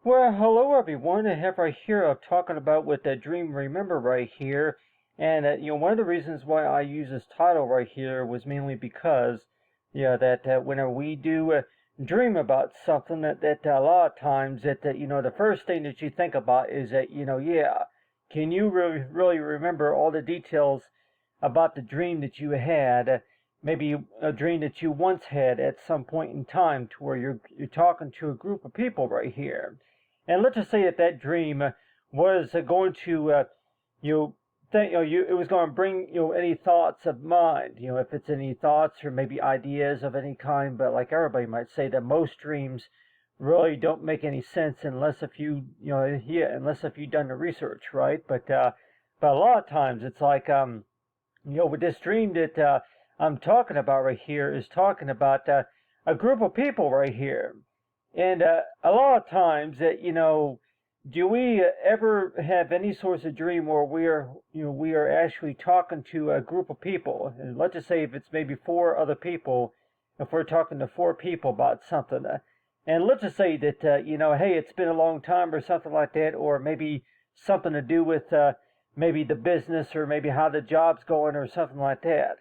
Well, hello everyone. I have right here talking about with the Dream Remember right here, and one of the reasons why I use this title right here was mainly because, yeah, that whenever we do dream about something, that a lot of times that the first thing that you think about is that yeah, can you really remember all the details about the dream that you had? Maybe a dream that you once had at some point in time, to where you're talking to a group of people right here. And let's just say that that dream was going to you think it was going to bring any thoughts of mind. If it's any thoughts or maybe ideas of any kind. But like everybody might say, that most dreams really don't make any sense unless if unless if you've done the research, right? But a lot of times it's like with this dream that I'm talking about right here is talking about a group of people right here. And a lot of times that do we ever have any sort of dream where we are actually talking to a group of people? And let's just say if it's maybe four other people, if we're talking to four people about something, and let's just say that hey, it's been a long time or something like that, or maybe something to do with maybe the business or maybe how the job's going or something like that.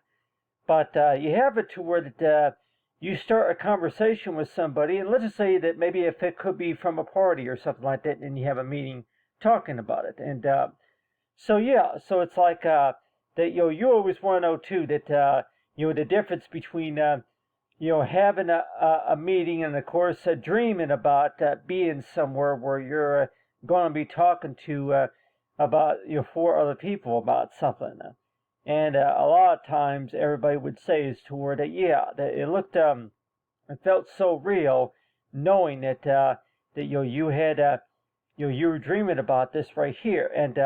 But you have it to where that you start a conversation with somebody, and let's just say that maybe if it could be from a party or something like that, and you have a meeting talking about it. And so yeah, so it's like that you always want to know too that the difference between having a meeting and of course dreaming about being somewhere where you're going to be talking to about four other people about something. And a lot of times everybody would say is toward that, yeah, that it felt so real, knowing that that you had you were dreaming about this right here. And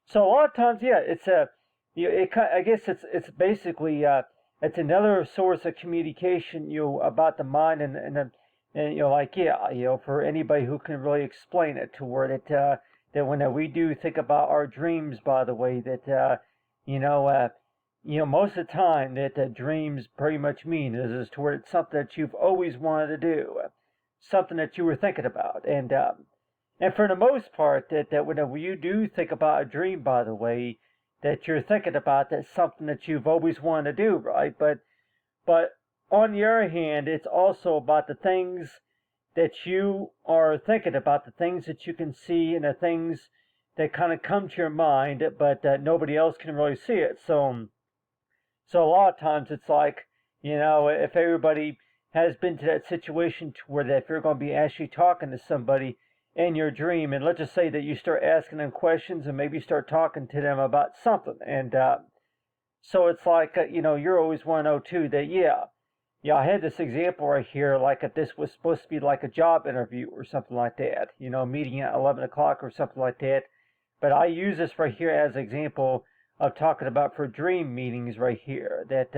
so a lot of times, yeah, it's a I guess it's basically it's another source of communication about the mind. And like, yeah, for anybody who can really explain it, to where that when we do think about our dreams, by the way, that you know, uh, most of the time that dreams pretty much mean is toward it's something that you've always wanted to do, something that you were thinking about. And for the most part, that whenever you do think about a dream, by the way, that you're thinking about that's something that you've always wanted to do, right? But on the other hand, it's also about the things that you are thinking about, the things that you can see, and the things that kind of come to your mind, but nobody else can really see it. So a lot of times it's like, if everybody has been to that situation to where that if you're going to be actually talking to somebody in your dream, and let's just say that you start asking them questions and maybe start talking to them about something, and so it's like, you're always want to know too that, yeah, I had this example right here, like if this was supposed to be like a job interview or something like that, meeting at 11 o'clock or something like that. But I use this right here as an example of talking about for dream meetings right here, that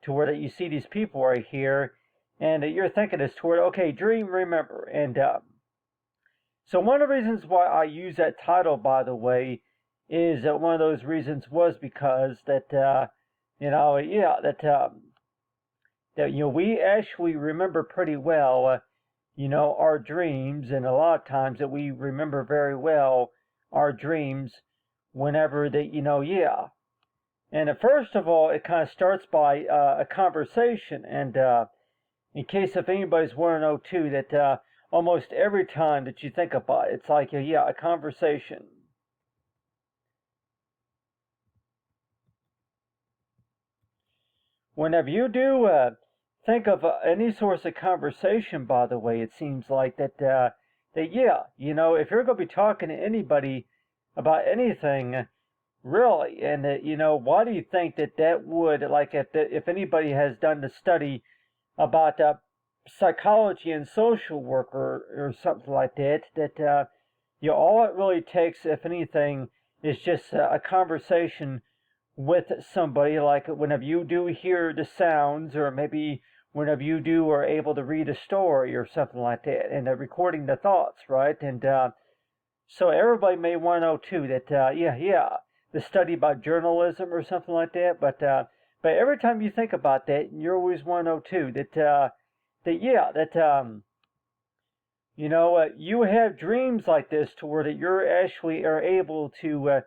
to where that you see these people right here, and you're thinking this toward, okay, dream, remember. And so one of the reasons why I use that title, by the way, is that one of those reasons was because that, yeah, that we actually remember pretty well, our dreams, and a lot of times that we remember very well our dreams whenever that yeah. And first of all, it kind of starts by a conversation, and in case if anybody's want to know too, that almost every time that you think about it, it's like yeah, a conversation. Whenever you do think of any source of conversation, by the way, it seems like that yeah, if you're going to be talking to anybody about anything, really, and why do you think that would, like, if anybody has done the study about psychology and social work or something like that, that all it really takes, if anything, is just a conversation with somebody, like whenever you do hear the sounds, or maybe whenever you do are able to read a story or something like that, and recording the thoughts, right? And so everybody may want to know too that yeah, the study about journalism or something like that. But every time you think about that, you always want to know too that that yeah, that you have dreams like this to where that you're actually are able to,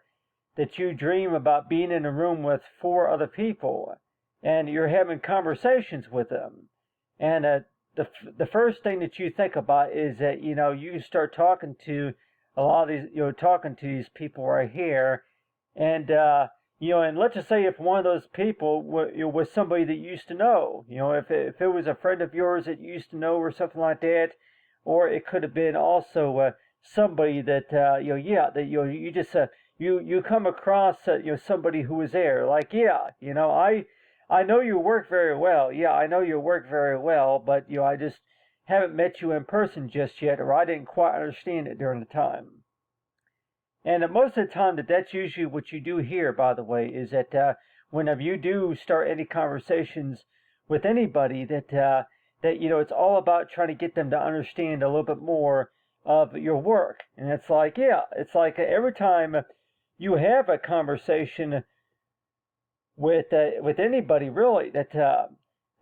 that you dream about being in a room with four other people and you're having conversations with them. And the first thing that you think about is that, you start talking to a lot of these, talking to these people right here. And, and let's just say if one of those people was somebody that you used to know, if it was a friend of yours that you used to know or something like that, or it could have been also somebody that, that, you just, you come across, somebody who was there. Like, I know you work very well. Yeah, I know you work very well, but, I just haven't met you in person just yet, or I didn't quite understand it during the time. And most of the time, that's usually what you do here, by the way, is that whenever you do start any conversations with anybody, that it's all about trying to get them to understand a little bit more of your work. And it's like, every time you have a conversation with anybody really that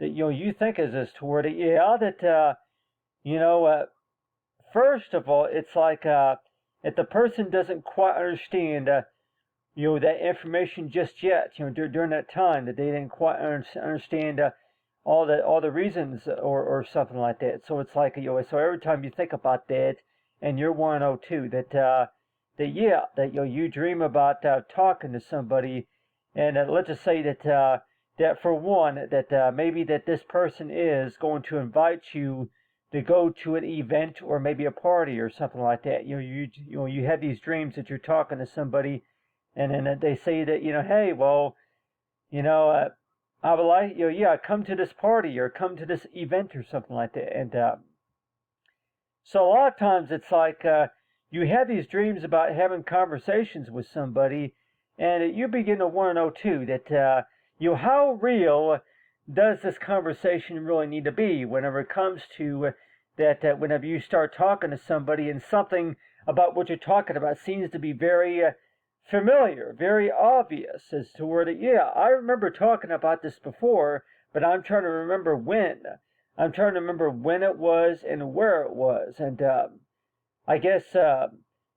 you think is this toward it, first of all, it's like if the person doesn't quite understand that information just yet, during that time that they didn't quite understand all the reasons or something like that. So it's like, so every time you think about that, and you're 102, that you dream about talking to somebody, and let's just say that for one, that maybe that this person is going to invite you to go to an event or maybe a party or something like that. You have these dreams that you're talking to somebody, and then they say that, hey, well, I would like, come to this party or come to this event or something like that. And so a lot of times it's like you have these dreams about having conversations with somebody, and you begin to want to know too that how real does this conversation really need to be whenever it comes to that whenever you start talking to somebody and something about what you're talking about seems to be very familiar, very obvious as to where I remember talking about this before, but I'm trying to remember when. I'm trying to remember when it was and where it was. And I guess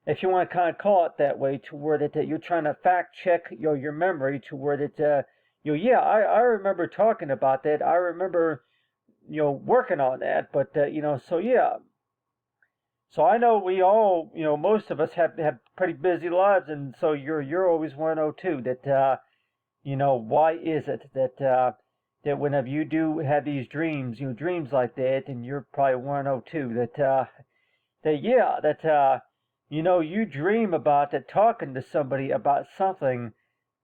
if you want to kind of call it that way, to where that you're trying to fact check your memory, to where that I remember talking about that. I remember working on that, but so yeah. So I know we all, most of us have pretty busy lives, and so you're always 102. That why is it that whenever you do have these dreams, dreams like that, and you're probably 102. You dream about that talking to somebody about something,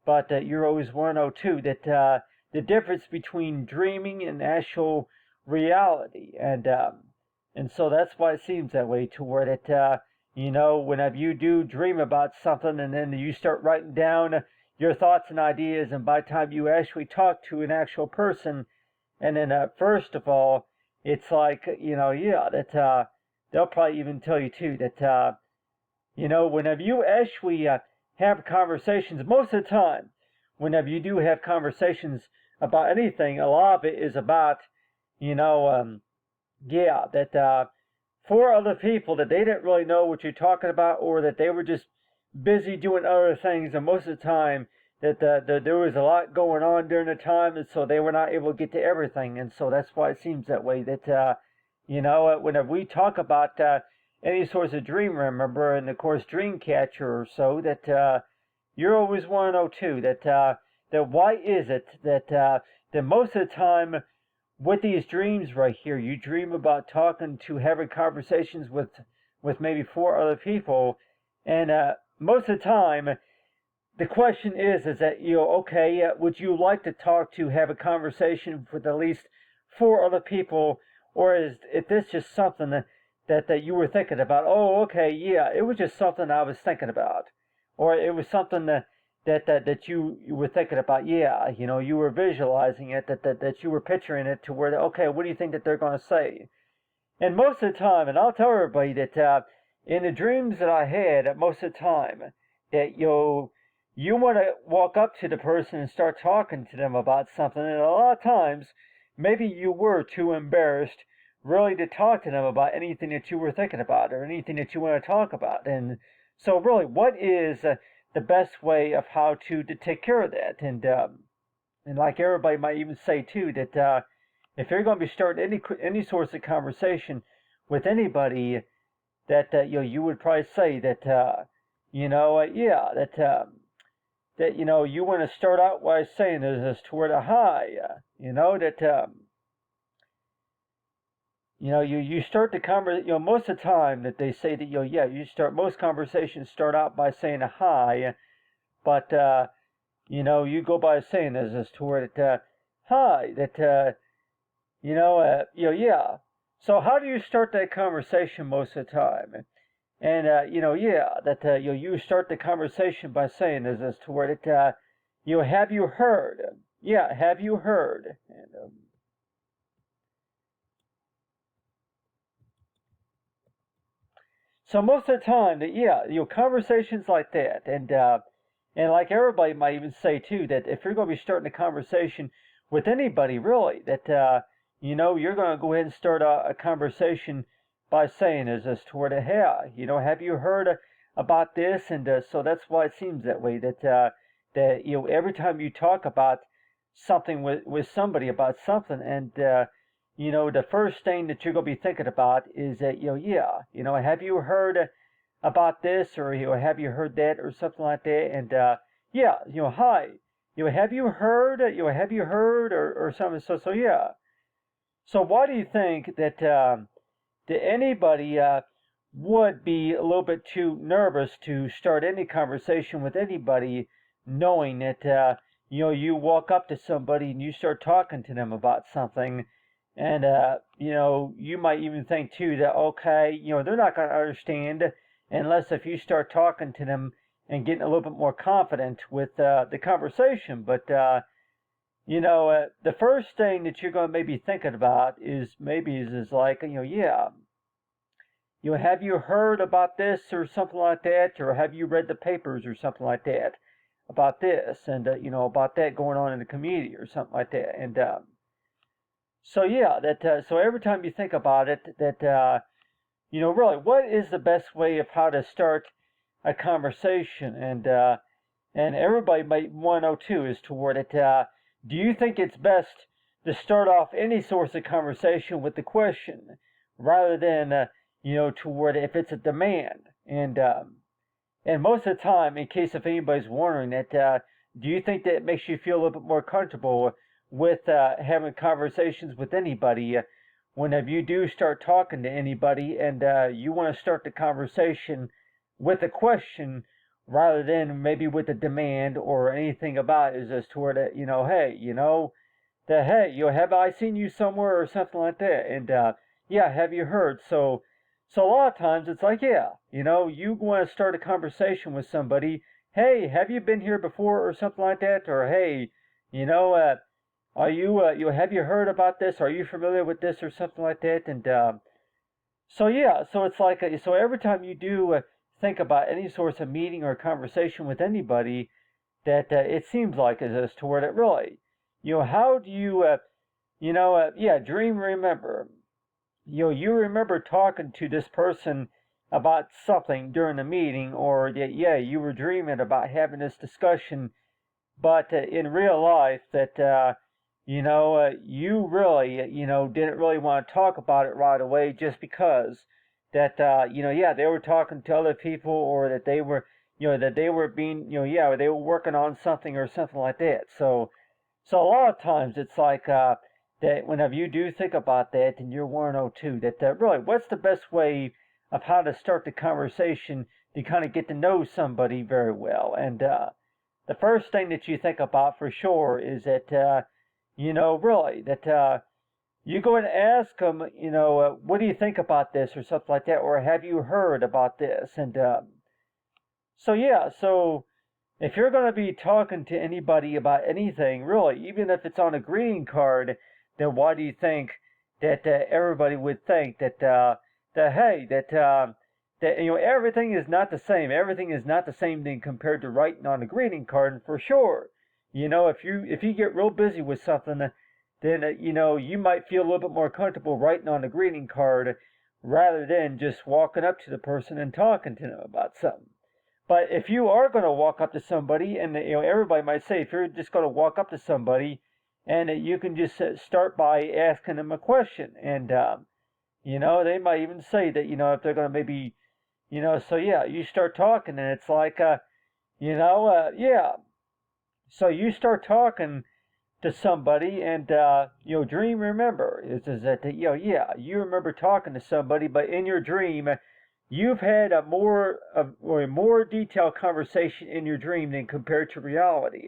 but you're always 102. That the difference between dreaming and actual reality, and so that's why it seems that way, to where that whenever you do dream about something and then you start writing down your thoughts and ideas, and by the time you actually talk to an actual person, and then first of all, it's like that they'll probably even tell you too that whenever you actually have conversations, most of the time whenever you do have conversations about anything, a lot of it is about that for other people that they didn't really know what you're talking about, or that they were just busy doing other things, and most of the time that there was a lot going on during the time, and so they were not able to get to everything. And so that's why it seems that way, that whenever we talk about any sorts of dream, remember, and of course Dreamcatcher or so, that you're always 102. That why is it that most of the time with these dreams right here, you dream about talking to, having conversations with maybe four other people, and most of the time the question is that okay, would you like to have a conversation with at least four other people, or is this just something that you were thinking about? Oh, okay, yeah, it was just something I was thinking about, or it was something that you were thinking about. Yeah, you were visualizing it, that you were picturing it, to where okay, what do you think that they're going to say? And most of the time, and I'll tell everybody that in the dreams that I had, most of the time that you want to walk up to the person and start talking to them about something, and a lot of times maybe you were too embarrassed really to talk to them about anything that you were thinking about or anything that you want to talk about. And so, really, what is the best way of how to take care of that? And like everybody might even say too that if you're going to be starting any sorts of conversation with anybody, that you would probably say that yeah, that you want to start out by saying this toward a hi, that you start the conversation. Most of the time that they say that you start most conversations start out by saying a hi, but you go by saying this toward it hi, that yeah. So how do you start that conversation most of the time? And yeah, that you start the conversation by saying this toward it have you heard? Yeah, have you heard? And so most of the time, yeah, conversations like that, and like everybody might even say too, that if you're going to be starting a conversation with anybody, really, that you're going to go ahead and start a conversation by saying is this toward a hey, have you heard about this? And so that's why it seems that way. That every time you talk about something with somebody about something, and the first thing that you're going to be thinking about is that have you heard about this, or have you heard that, or something like that? And yeah, hi, have you heard? Have you heard, or something? So yeah. So why do you think that anybody would be a little bit too nervous to start any conversation with anybody, knowing that you walk up to somebody and you start talking to them about something, and you might even think too that okay, they're not going to understand unless if you start talking to them and getting a little bit more confident with the conversation. But the first thing that you're going to maybe thinking about is like yeah, have you heard about this or something like that, or have you read the papers or something like that about this, and about that going on in the community or something like that. And so yeah, that so every time you think about it, that really, what is the best way of how to start a conversation? And everybody might want to know too is toward it. Do you think it's best to start off any source of conversation with the question rather than toward if it's a demand? And most of the time, in case if anybody's wondering that, do you think that it makes you feel a little bit more comfortable with having conversations with anybody whenever you do start talking to anybody, and you want to start the conversation with a question rather than maybe with a demand or anything about it, is as toward it, hey, that hey, have I seen you somewhere or something like that? And yeah, have you heard? So a lot of times it's like, yeah, you want to start a conversation with somebody. Hey, have you been here before or something like that? Or hey, are you have you heard about this? Are you familiar with this or something like that? And so yeah, so it's like so every time you do think about any sorts of meeting or conversation with anybody, that it seems like is toward it really. How do you yeah, dream, remember. You remember talking to this person about something during the meeting, or that yeah, you were dreaming about having this discussion, but in real life that you really didn't really want to talk about it right away, just because that yeah, they were talking to other people, or that they were being yeah, they were working on something or something like that. So a lot of times it's like that whenever you do think about that, and you're 102, that really, what's the best way of how to start the conversation to kind of get to know somebody very well? And the first thing that you think about for sure is that really, that you go and ask them, what do you think about this or something like that, or have you heard about this? And so yeah, so if you're going to be talking to anybody about anything, really, even if it's on a greeting card, then why do you think that everybody would think that that hey, that everything is not the same. Everything is not the same thing compared to writing on a greeting card, and for sure. If you get real busy with something, then you might feel a little bit more comfortable writing on a greeting card rather than just walking up to the person and talking to them about something. But if you are going to walk up to somebody, and everybody might say, if you're just going to walk up to somebody, and you can just start by asking them a question, and they might even say that if they're going to maybe, so yeah, you start talking, and it's like, yeah. So you start talking to somebody, and dream remember is that yeah, you remember talking to somebody, but in your dream you've had a more detailed conversation in your dream than compared to reality.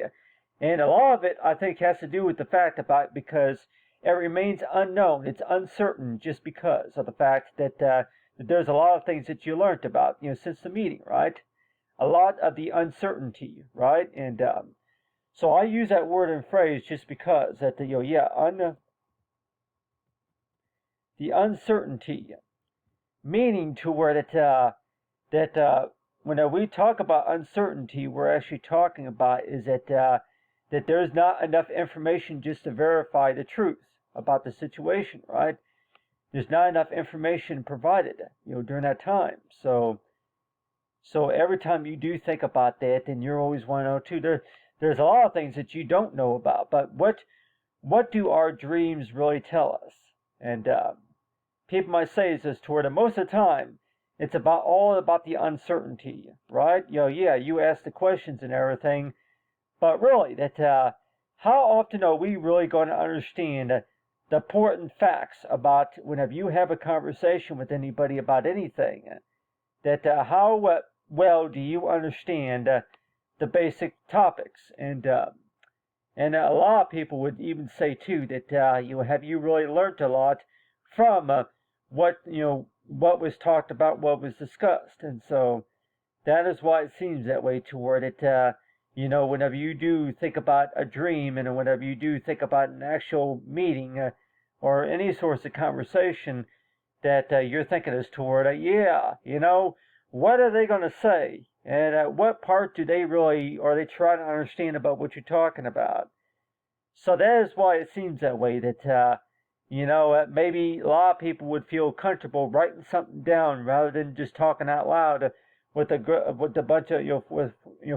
And a lot of it, I think, has to do with the fact about because it remains unknown. It's uncertain just because of the fact that there's a lot of things that you learned about, since the meeting, right? A lot of the uncertainty, right? And so I use that word and phrase just because that the uncertainty, meaning to where that when we talk about uncertainty, we're actually talking about is that there's not enough information just to verify the truth about the situation, right? There's not enough information provided, during that time. So every time you do think about that, then you're always want to know too. There's a lot of things that you don't know about, but what do our dreams really tell us? And people might say is this toward, and most of the time, it's all about the uncertainty, right? Yeah, you ask the questions and everything, but really, that how often are we really going to understand the important facts about whenever you have a conversation with anybody about anything? That how well do you understand the basic topics? And a lot of people would even say too that have you really learned a lot from what was talked about, what was discussed? And so that is why it seems that way toward it. Whenever you do think about a dream, and whenever you do think about an actual meeting or any source of conversation, that you're thinking is toward, what are they going to say? And what part do they really, are they trying to understand about what you're talking about? So that is why it seems that way, that, maybe a lot of people would feel comfortable writing something down rather than just talking out loud with a bunch of, with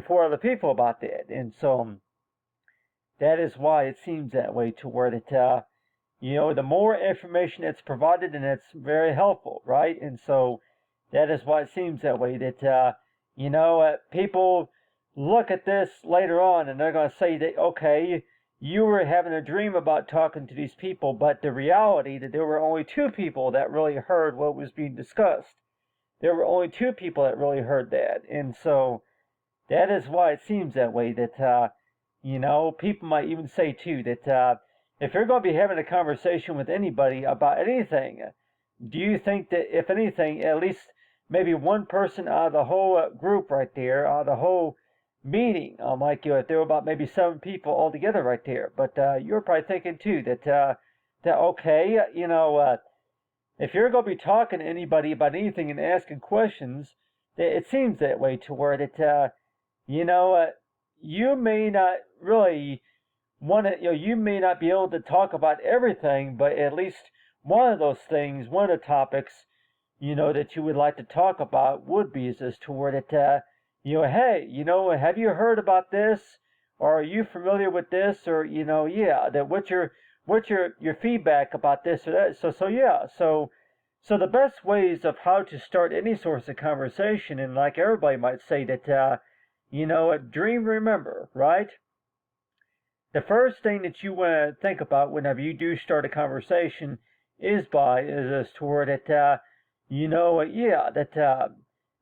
4 other people about that. And so that is why it seems that way, to where that, the more information that's provided, and it's very helpful, right? And so that is why it seems that way, that, people look at this later on and they're going to say that, okay, you were having a dream about talking to these people, but the reality that there were only 2 people that really heard what was being discussed. There were only 2 people that really heard that. And so that is why it seems that way, that, people might even say too that if you're going to be having a conversation with anybody about anything, do you think that if anything, at least maybe one person out of the whole group right there, out of the whole meeting, like if there were about maybe 7 people altogether right there, but you're probably thinking too that okay, if you're going to be talking to anybody about anything and asking questions, it seems that way, to where that you may not really want to, you may not be able to talk about everything, but at least one of those things, one of the topics, that you would like to talk about would be is as to where that, hey, have you heard about this? Or are you familiar with this? Or, that what's your feedback about this or that? So the best ways of how to start any source of conversation, and like everybody might say that, dream remember, right? The first thing that you want to think about whenever you do start a conversation is toward it, that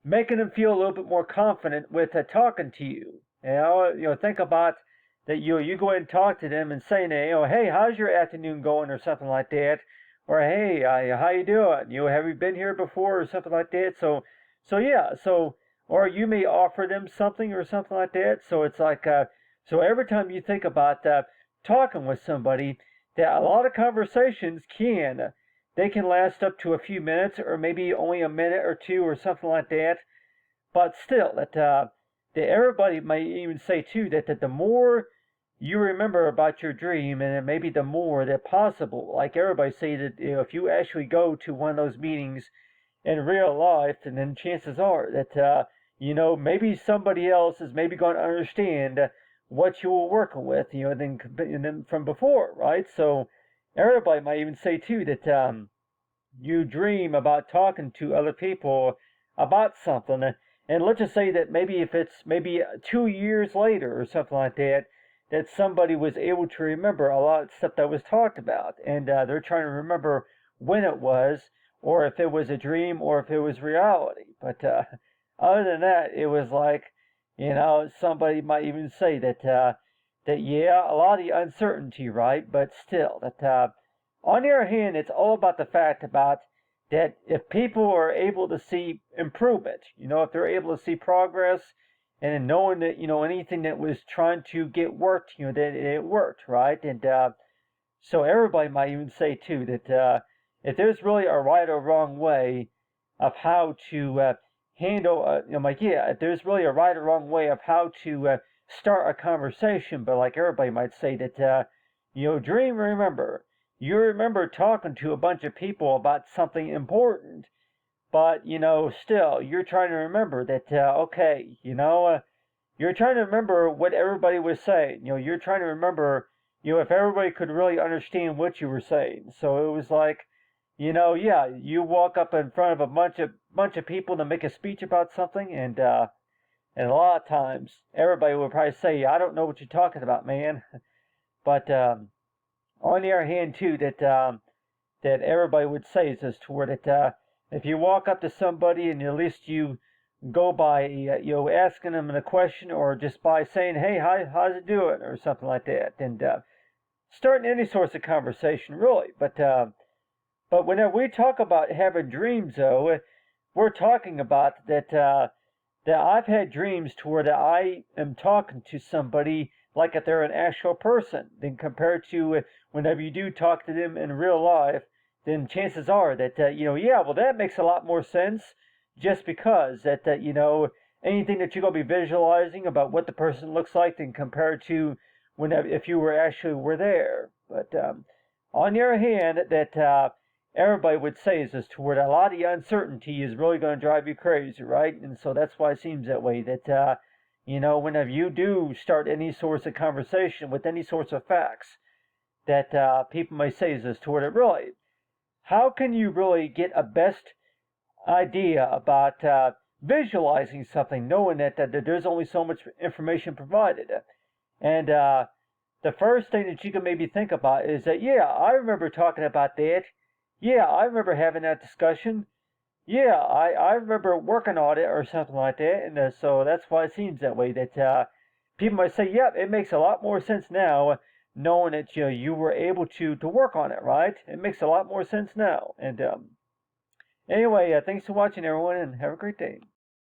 making them feel a little bit more confident with talking to you. Think about that. You go ahead and talk to them and say, hey, how's your afternoon going, or something like that, or hey, how you doing? Have you been here before, or something like that? Or you may offer them something or something like that. So it's like, so every time you think about talking with somebody, that a lot of conversations can last up to a few minutes, or maybe only a minute or 2 or something like that. But still, that everybody may even say too that the more you remember about your dream, and maybe the more that possible. Like everybody say that, if you actually go to one of those meetings in real life, and then chances are that maybe somebody else is maybe going to understand what you were working with, than from before, right? So everybody might even say too that you dream about talking to other people about something, and let's just say that maybe if it's maybe 2 years later or something like that, that somebody was able to remember a lot of stuff that was talked about, and they're trying to remember when it was, or if it was a dream, or if it was reality. But other than that, it was like, somebody might even say that yeah, a lot of the uncertainty, right? But still, that on the other hand, it's all about the fact about that if people are able to see improvement, if they're able to see progress, and knowing that anything that was trying to get worked, that it worked, right? And so everybody might even say too that if there's really a right or wrong way of how to handle, if there's really a right or wrong way of how to start a conversation, but like everybody might say that, dream, remember, you remember talking to a bunch of people about something important, but still, you're trying to remember that, okay, you're trying to remember what everybody was saying. You're trying to remember, if everybody could really understand what you were saying. So it was like, yeah, you walk up in front of a bunch of people to make a speech about something, and a lot of times everybody would probably say, I don't know what you're talking about, man. But on the other hand, too, that everybody would say is this toward it. If you walk up to somebody and at least you go by, asking them a question, or just by saying, hey, how's it doing, or something like that, and starting any sorts of conversation, really. But whenever we talk about having dreams, though, we're talking about that I've had dreams to where that I am talking to somebody like if they're an actual person. Then compared to whenever you do talk to them in real life, then chances are that yeah, well, that makes a lot more sense, just because that anything that you're gonna be visualizing about what the person looks like, then compared to whenever if you were there. But on the other hand, that everybody would say is this toward a lot of the uncertainty is really going to drive you crazy, right? And so that's why it seems that way. That whenever you do start any sorts of conversation with any sorts of facts, that people may say is this toward it. Really, how can you really get a best idea about visualizing something, knowing that there's only so much information provided? And the first thing that you can maybe think about is that, yeah, I remember talking about that. Yeah, I remember having that discussion. Yeah, I remember working on it or something like that. And so that's why it seems that way. That people might say, yeah, it makes a lot more sense now, knowing that you were able to work on it, right? It makes a lot more sense now. And anyway, thanks for watching, everyone, and have a great day.